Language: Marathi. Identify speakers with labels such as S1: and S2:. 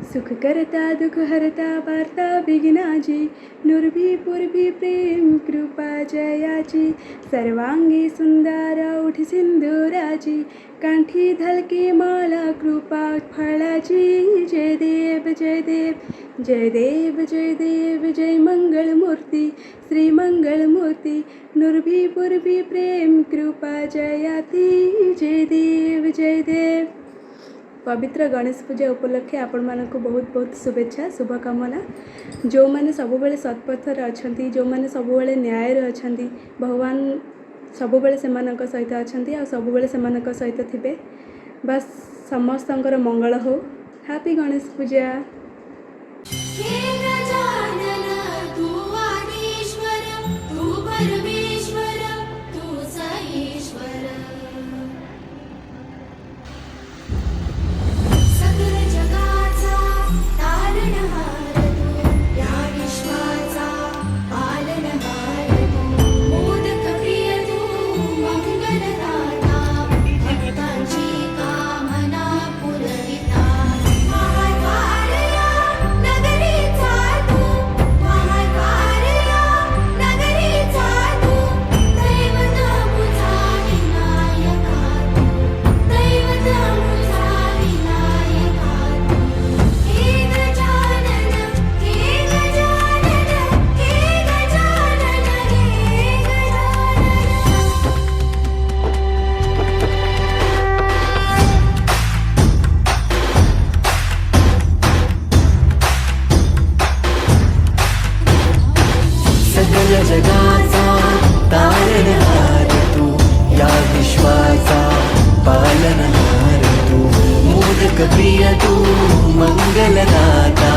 S1: सुख करता दुख हरता वार्ता विघ्नाची, नुरभी पुरभी प्रेम कृपा जयाची, सर्वांगी सुंदर ओठ सिंदुराची, कांठी धलकी माला कृपा फळाची. जय देव जय देव जय देव जय देव जय मंगलमूर्ती श्री मंगलमूर्ती, नुरभी पुरभी प्रेम कृपा जयाती. जय देव जय देव. पवित्र गणेश पूजा उपलक्षे आपण मानक बहुत बहुत शुभेच्छा शुभकामना. जो मैंने सब बेले सत्पथर अच्छा, जो मैंने सब बेले न्याय अच्छा, भगवान सब बेले सहित अच्छा, सब बेले सहित थे. बस समस्तंकर मंगल हो. हैप्पी गणेश पूजा.
S2: जगाचा तारणहार तू, या विश्वाचा पालनहार तू, मोदक प्रिय तू, मंगलदाता